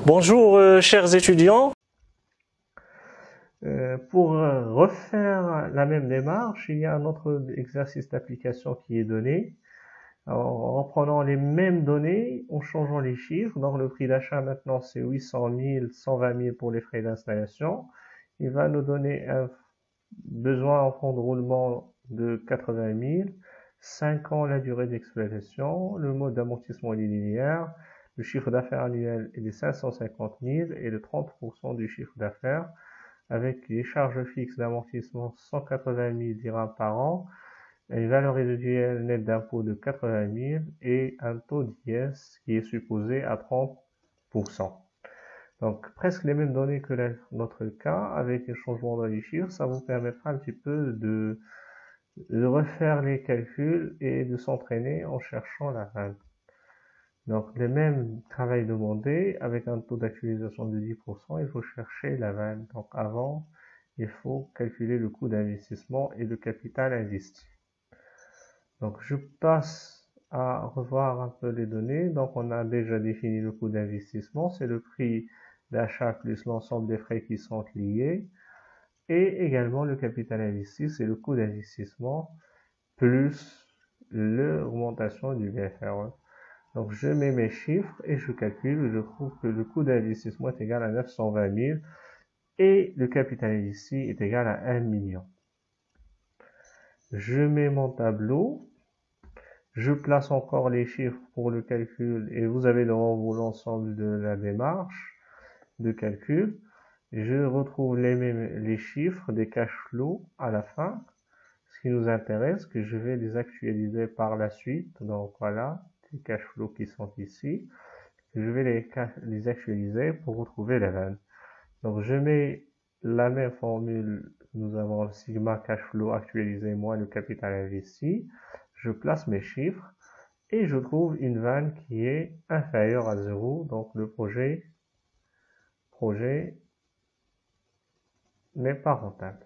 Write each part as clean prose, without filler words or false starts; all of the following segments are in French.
Bonjour chers étudiants. Pour refaire la même démarche, il y a un autre exercice d'application qui est donné. Alors, en reprenant les mêmes données, en changeant les chiffres, donc le prix d'achat maintenant c'est 800 000, 120 000 pour les frais d'installation. Il va nous donner un besoin en fonds de roulement de 80 000, 5 ans la durée d'exploitation, le mode d'amortissement est linéaire, le chiffre d'affaires annuel est de 550 000 et de 30% du chiffre d'affaires, avec les charges fixes d'amortissement 180 000 dirhams par an, une valeur résiduelle nette d'impôt de 80 000 et un taux d'IS qui est supposé à 30%. Donc presque les mêmes données que notre cas, avec un changement dans les chiffres, ça vous permettra un petit peu de refaire les calculs et de s'entraîner en cherchant la vanne. Donc le même travail demandé, avec un taux d'actualisation de 10%, il faut chercher la vanne. Donc avant, il faut calculer le coût d'investissement et le capital investi. Donc je passe à revoir un peu les données. Donc on a déjà défini le coût d'investissement, c'est le prix d'achat plus l'ensemble des frais qui sont liés. Et également le capital investi, c'est le coût d'investissement plus l'augmentation du BFRE. Donc je mets mes chiffres et je calcule, je trouve que le coût d'investissement est égal à 920 000 et le capital investi est égal à 1 million. Je mets mon tableau, je place encore les chiffres pour le calcul et vous avez devant vous l'ensemble de la démarche de calcul. Je retrouve les chiffres des cash flows à la fin, ce qui nous intéresse, que je vais les actualiser par la suite. Donc voilà, les cash flows qui sont ici. Je vais les actualiser pour retrouver les vannes. Donc je mets la même formule, nous avons sigma cash flow actualisé moins le capital investi. Je place mes chiffres et je trouve une vanne qui est inférieure à 0. Donc le projet n'est pas rentable.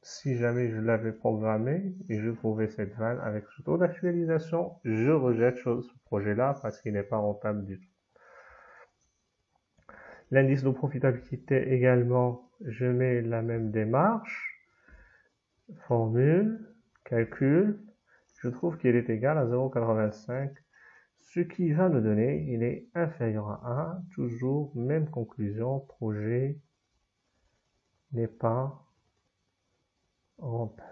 Si jamais je l'avais programmé et je trouvais cette vanne avec ce taux d'actualisation, je rejette ce projet-là parce qu'il n'est pas rentable du tout. L'indice de profitabilité également, je mets la même démarche, formule, calcul, je trouve qu'il est égal à 0,85, ce qui va nous donner, il est inférieur à 1, toujours même conclusion, projet n'est pas rentable.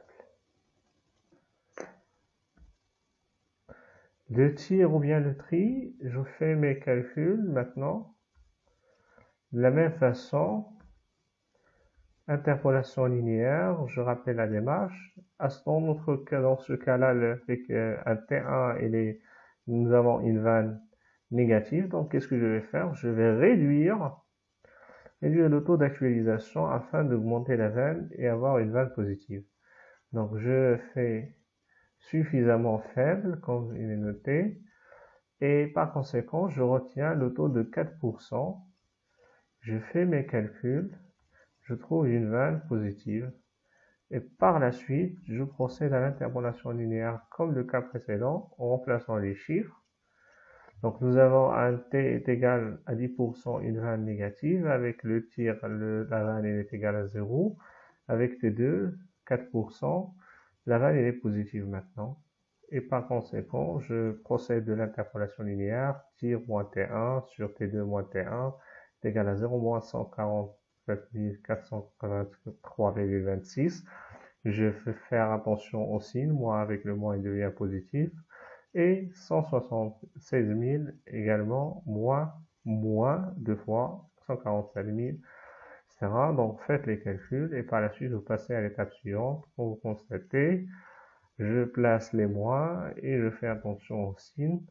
Le tir ou bien le tri, je fais mes calculs maintenant. De la même façon, interpolation linéaire, je rappelle la démarche. Dans ce cas-là, avec un T1, nous avons une vanne négative. Donc, qu'est-ce que je vais faire? Je vais réduire le taux d'actualisation afin d'augmenter la vanne et avoir une vanne positive. Donc, je fais suffisamment faible, comme il est noté, et par conséquent, je retiens le taux de 4%. Je fais mes calculs, je trouve une vanne positive, et par la suite, je procède à l'interpolation linéaire comme le cas précédent, en remplaçant les chiffres. Donc nous avons un t est égal à 10%, une vanne négative, avec le tir, la vanne est égale à 0, avec T2, 4%, la vanne est positive maintenant, et par conséquent, je procède de l'interpolation linéaire, tir moins T1 sur T2 moins T1, est égal à 0 moins 147 483,26. Je vais faire attention au signe, moins avec le moins il devient positif, et 176 000 également, moins 2 fois 147 000, etc. Donc faites les calculs et par la suite vous passez à l'étape suivante. Comme vous constatez, je place les moins et je fais attention au signe.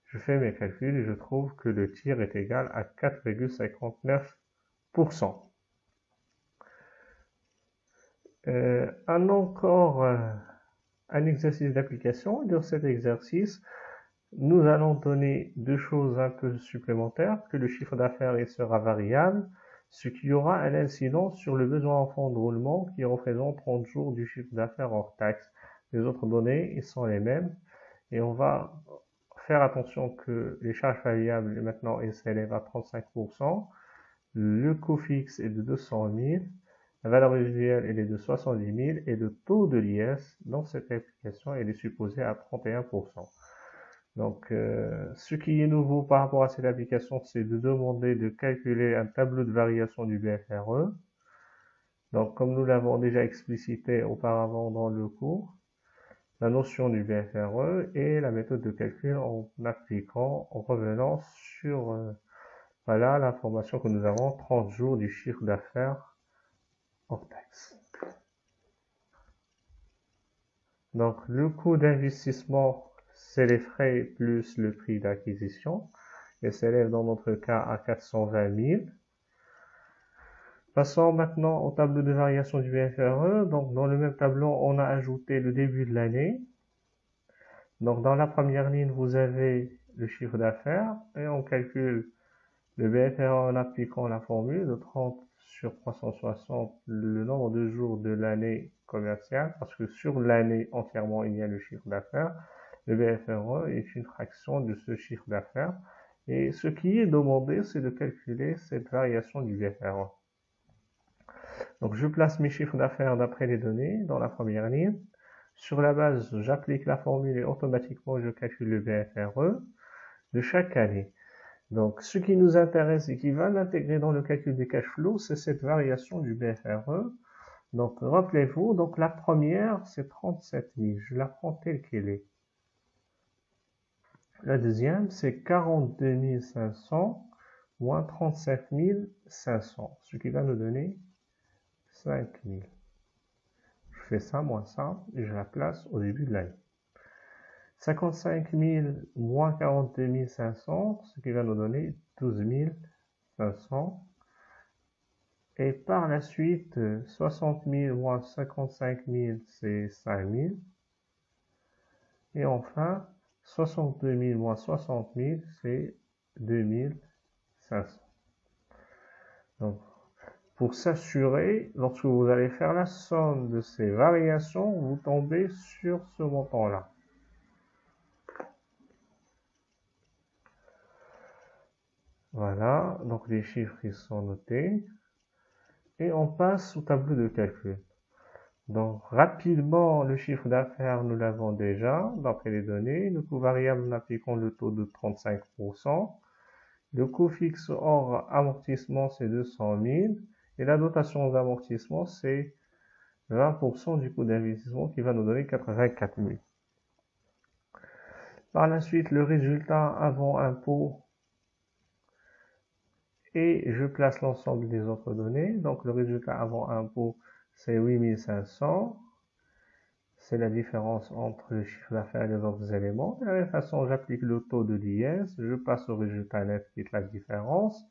Je fais mes calculs et je trouve que le tir est égal à 4,59%. Un exercice d'application. Dans cet exercice, nous allons donner deux choses un peu supplémentaires, que le chiffre d'affaires sera variable, ce qui aura un incidence sur le besoin en fonds de roulement qui représente 30 jours du chiffre d'affaires hors taxe. Les autres données, ils sont les mêmes. Et on va faire attention que les charges variables maintenant s'élèvent à 35%, le coût fixe est de 200 000, la valeur résiduelle elle est de 70 000 et le taux de l'IS dans cette application est supposé à 31%. Donc, ce qui est nouveau par rapport à cette application, c'est de demander de calculer un tableau de variation du BFRE. Donc, comme nous l'avons déjà explicité auparavant dans le cours, la notion du BFRE et la méthode de calcul en appliquant, en revenant sur voilà l'information que nous avons, 30 jours du chiffre d'affaires hors taxe. Donc, le coût d'investissement, c'est les frais plus le prix d'acquisition, et s'élève dans notre cas à 420 000. Passons maintenant au tableau de variation du BFRE. Donc, dans le même tableau, on a ajouté le début de l'année. Donc, dans la première ligne, vous avez le chiffre d'affaires et on calcule le BFRE en appliquant la formule de 30 sur 360, le nombre de jours de l'année commerciale, parce que sur l'année entièrement, il y a le chiffre d'affaires. Le BFRE est une fraction de ce chiffre d'affaires. Et ce qui est demandé, c'est de calculer cette variation du BFRE. Donc, je place mes chiffres d'affaires d'après les données dans la première ligne. Sur la base, j'applique la formule et automatiquement, je calcule le BFRE de chaque année. Donc, ce qui nous intéresse et qui va l'intégrer dans le calcul des cash flows, c'est cette variation du BFRE. Donc, rappelez-vous, donc la première, c'est 37 000. Je la prends telle qu'elle est. La deuxième, c'est 42 500 moins 37 500, ce qui va nous donner 5 000. Je fais ça moins ça et je la place au début de l'année. 55 000 moins 42 500, ce qui va nous donner 12 500. Et par la suite, 60 000 moins 55 000, c'est 5 000. Et enfin, 62 000 moins 60 000, c'est 2 500. Donc, pour s'assurer, lorsque vous allez faire la somme de ces variations, vous tombez sur ce montant-là. Voilà, donc les chiffres ils sont notés. Et on passe au tableau de calcul. Donc, rapidement, le chiffre d'affaires, nous l'avons déjà, d'après les données. Le coût variable, nous appliquons le taux de 35%. Le coût fixe hors amortissement, c'est 200 000. Et la dotation aux amortissements, c'est 20% du coût d'investissement qui va nous donner 84 000. Par la suite, le résultat avant impôt, et je place l'ensemble des autres données. Donc, le résultat avant impôt, c'est 8 500. C'est la différence entre le chiffre d'affaires et les autres éléments. De la même façon, j'applique le taux de l'IS, je passe au résultat net qui est la différence.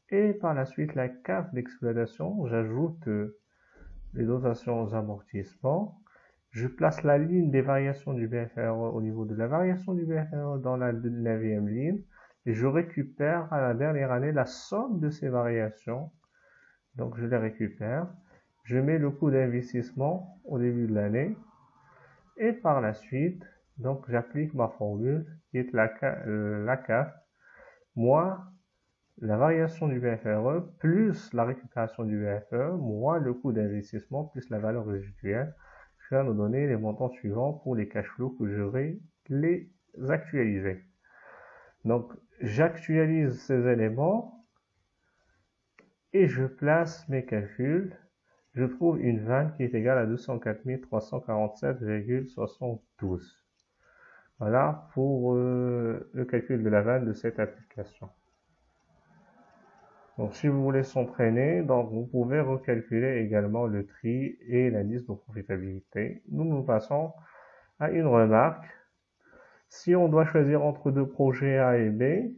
Et par la suite, la carte d'exploitation, j'ajoute les dotations aux amortissements. Je place la ligne des variations du BFRE au niveau de la variation du BFRE dans la 9e ligne. Et je récupère à la dernière année la somme de ces variations. Donc, je les récupère. Je mets le coût d'investissement au début de l'année. Et par la suite, donc j'applique ma formule qui est la CAF, moins la variation du BFRE, plus la récupération du BFRE, moins le coût d'investissement, plus la valeur résiduelle, qui va nous donner les montants suivants pour les cash flows que je vais les actualiser. Donc, j'actualise ces éléments et je place mes calculs. Je trouve une vanne qui est égale à 204 347,72. Voilà pour le calcul de la vanne de cette application. Donc, si vous voulez s'entraîner, donc vous pouvez recalculer également le tri et l'indice de profitabilité. Nous passons à une remarque. Si on doit choisir entre deux projets A et B,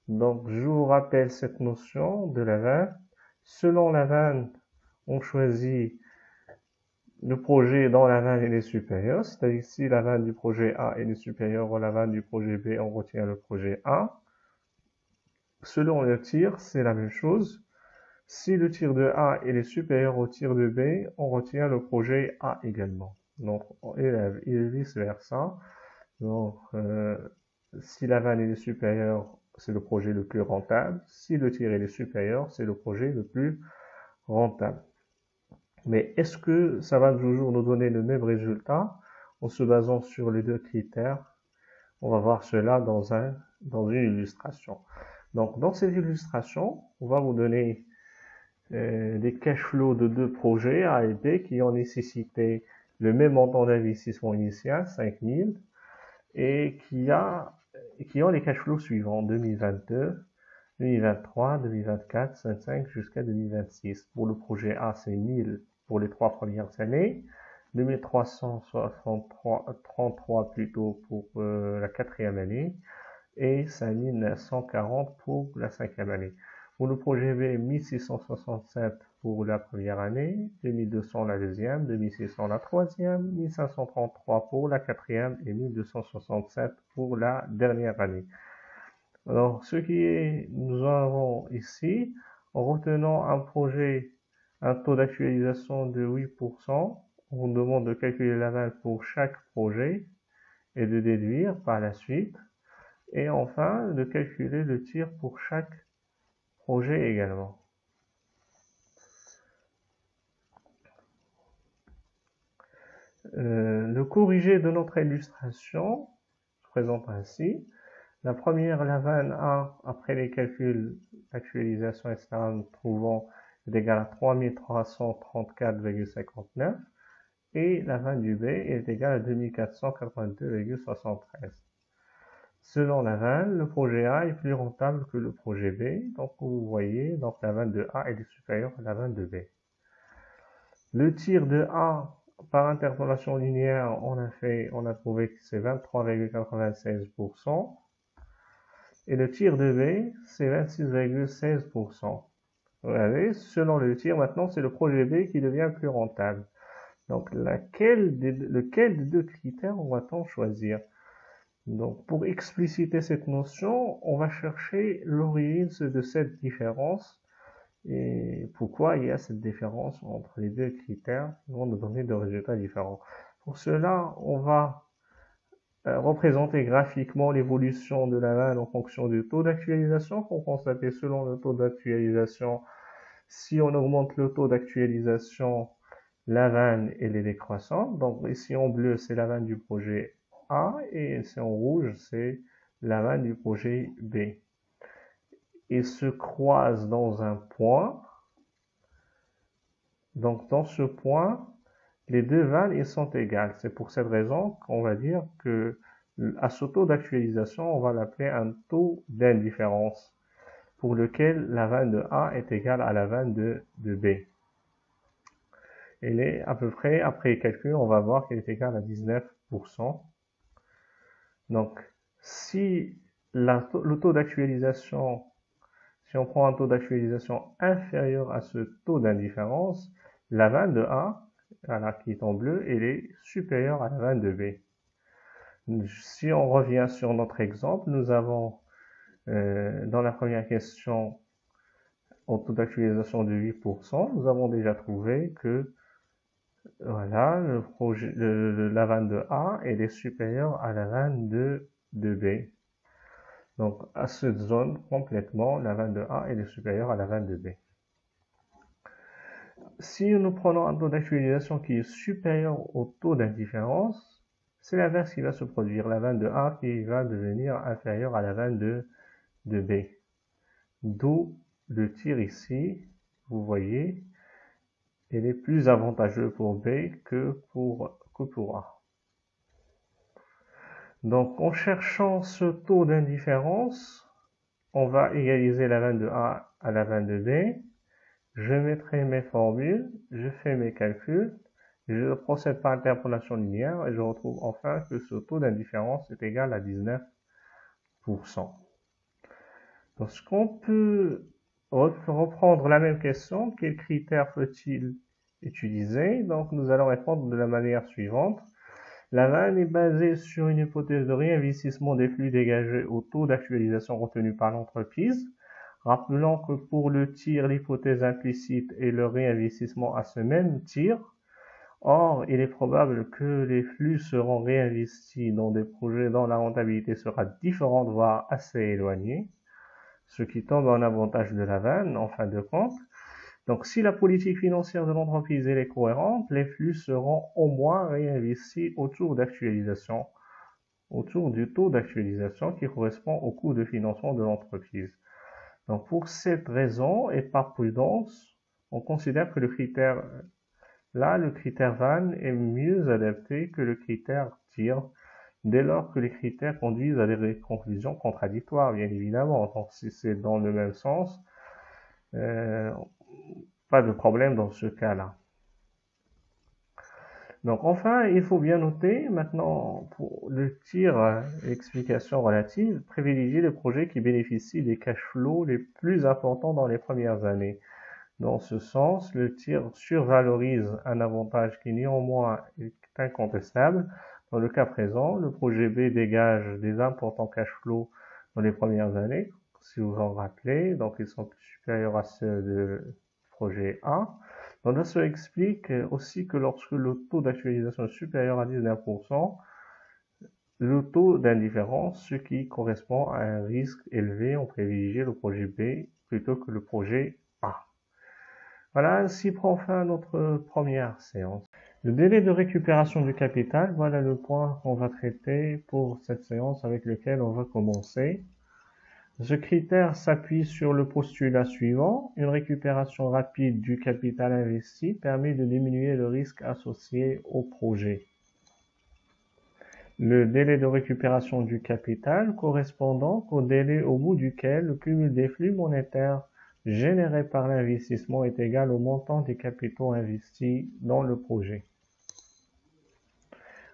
donc je vous rappelle cette notion de la vanne. Selon la vanne, on choisit le projet dans la vanne est supérieur, c'est-à-dire si la vanne du projet A est supérieure à la vanne du projet B, on retient le projet A. Selon le tir, c'est la même chose. Si le tir de A est supérieur au tir de B, on retient le projet A également. Donc, et vice-versa. Donc, si la vanne est supérieure, c'est le projet le plus rentable. Si le tir est supérieur, c'est le projet le plus rentable. Mais est-ce que ça va toujours nous donner le même résultat en se basant sur les deux critères? On va voir cela dans une illustration. Donc, dans cette illustration, on va vous donner des cash flows de deux projets A et B qui ont nécessité le même montant d'investissement initial, 5 000, et qui ont les cash flows suivants, 2022, 2023, 2024, 2025 jusqu'à 2026. Pour le projet A, c'est 1000 pour les 3 premières années, 2333 plutôt pour la 4e année, et 5940 pour la 5e année. Pour le projet B, 1667 pour la première année, 2200 la deuxième, 2600 la troisième, 1533 pour la 4e et 1267 pour la dernière année. Alors, nous avons ici, en retenant un projet, un taux d'actualisation de 8%, on demande de calculer la vanne pour chaque projet et de déduire par la suite. Et enfin, de calculer le tir pour chaque projet également. Le corrigé de notre illustration se présente ainsi. La première, la vanne A, après les calculs d'actualisation, etc., nous trouvons est égale à 3334,59 et la vanne du B est égale à 2482,73. Selon la vanne, le projet A est plus rentable que le projet B. Donc, vous voyez, donc la vanne de A est supérieure à la vanne de B. Le tir de A par interpolation linéaire, on a trouvé que c'est 23,96%. Et le tir de B, c'est 26,16%. Regardez, selon le tir, maintenant, c'est le projet B qui devient plus rentable. Donc, lequel des deux critères va-t-on choisir? Donc, pour expliciter cette notion, on va chercher l'origine de cette différence et pourquoi il y a cette différence entre les deux critères qui vont nous donner deux résultats différents. Pour cela, on va représenter graphiquement l'évolution de la vanne en fonction du taux d'actualisation pour constater selon le taux d'actualisation, si on augmente le taux d'actualisation, la vanne elle est décroissante. Donc ici en bleu, c'est la vanne du projet A et ici en rouge, c'est la vanne du projet B. Ils se croisent dans un point. Donc dans ce point, les deux vannes ils sont égales. C'est pour cette raison qu'on va dire que à ce taux d'actualisation, on va l'appeler un taux d'indifférence pour lequel la vanne de A est égale à la vanne de B. Elle est à peu près, après calcul, on va voir qu'elle est égale à 19%. Donc, si le taux d'actualisation, si on prend un taux d'actualisation inférieur à ce taux d'indifférence, la vanne de A, qui est en bleu, elle est supérieure à la vanne de B. Si on revient sur notre exemple, nous avons dans la première question, au taux d'actualisation de 8%, nous avons déjà trouvé que voilà, la vanne de A elle est supérieure à la vanne de B. Donc à cette zone complètement, la vanne de A elle est supérieure à la vanne de B. Si nous prenons un taux d'actualisation qui est supérieur au taux d'indifférence, c'est l'inverse qui va se produire, la vanne de A qui va devenir inférieure à la vanne de B. D'où le tir ici, vous voyez, il est plus avantageux pour B que pour A. Donc en cherchant ce taux d'indifférence, on va égaliser la vanne de A à la vanne de B. Je mettrai mes formules, je fais mes calculs, je procède par interpolation linéaire et je retrouve enfin que ce taux d'indifférence est égal à 19%. Donc, ce qu'on peut reprendre la même question, quels critères faut-il utiliser? Donc, nous allons répondre de la manière suivante. La vanne est basée sur une hypothèse de réinvestissement des flux dégagés au taux d'actualisation retenu par l'entreprise. Rappelons que pour le tir, l'hypothèse implicite est le réinvestissement à ce même tir. Or, il est probable que les flux seront réinvestis dans des projets dont la rentabilité sera différente, voire assez éloignée, ce qui tombe en avantage de la vanne en fin de compte. Donc, si la politique financière de l'entreprise est cohérente, les flux seront au moins réinvestis autour du taux d'actualisation qui correspond au coût de financement de l'entreprise. Donc, pour cette raison et par prudence, on considère que le critère vanne est mieux adapté que le critère TIR, dès lors que les critères conduisent à des conclusions contradictoires, bien évidemment. Donc, si c'est dans le même sens, pas de problème dans ce cas-là. Donc enfin, il faut bien noter maintenant pour le tir explication relative, privilégier les projets qui bénéficient des cash flows les plus importants dans les premières années. Dans ce sens, le tir survalorise un avantage qui néanmoins est incontestable. Dans le cas présent, le projet B dégage des importants cash flows dans les premières années, si vous en rappelez, donc ils sont supérieurs à ceux de projet A. Donc là, ça explique aussi que lorsque le taux d'actualisation est supérieur à 19%, le taux d'indifférence, ce qui correspond à un risque élevé, on privilégie le projet B plutôt que le projet A. Voilà, ainsi prend fin notre première séance. Le délai de récupération du capital, voilà le point qu'on va traiter pour cette séance avec lequel on va commencer. Ce critère s'appuie sur le postulat suivant. Une récupération rapide du capital investi permet de diminuer le risque associé au projet. Le délai de récupération du capital correspondant au délai au bout duquel le cumul des flux monétaires générés par l'investissement est égal au montant des capitaux investis dans le projet.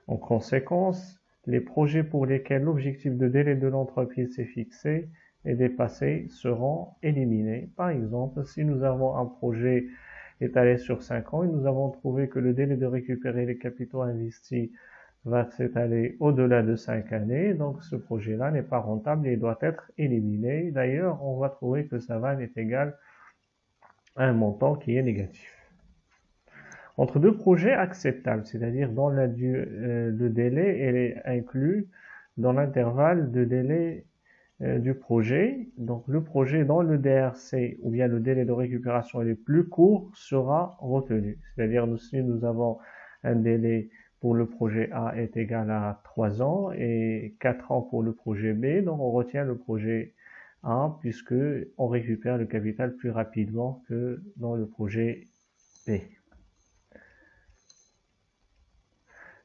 En conséquence, les projets pour lesquels l'objectif de délai de l'entreprise est fixé et dépassés seront éliminés. Par exemple, si nous avons un projet étalé sur 5 ans et nous avons trouvé que le délai de récupérer les capitaux investis va s'étaler au-delà de 5 années, donc ce projet-là n'est pas rentable et doit être éliminé. D'ailleurs, on va trouver que sa vanne est égale à un montant qui est négatif. Entre deux projets acceptables, c'est-à-dire dont le délai est inclus dans l'intervalle de délai du projet, donc le projet dont le DRC ou bien le délai de récupération est le plus court sera retenu. C'est-à-dire si nous avons un délai pour le projet A est égal à 3 ans et 4 ans pour le projet B, donc on retient le projet A puisque on récupère le capital plus rapidement que dans le projet B.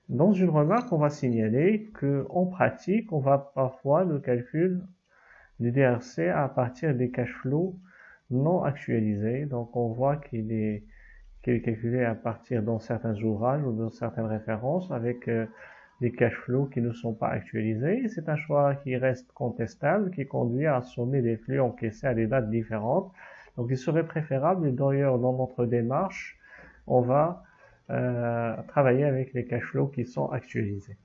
Dans une remarque, on va signaler qu'en pratique, on va parfois le calcul du DRC à partir des cash flows non actualisés. Donc on voit qu'il est calculé à partir dans certains ouvrages ou dans certaines références avec des cash flows qui ne sont pas actualisés. C'est un choix qui reste contestable, qui conduit à assommer des flux encaissés à des dates différentes. Donc il serait préférable, et d'ailleurs dans notre démarche, on va travailler avec les cash flows qui sont actualisés.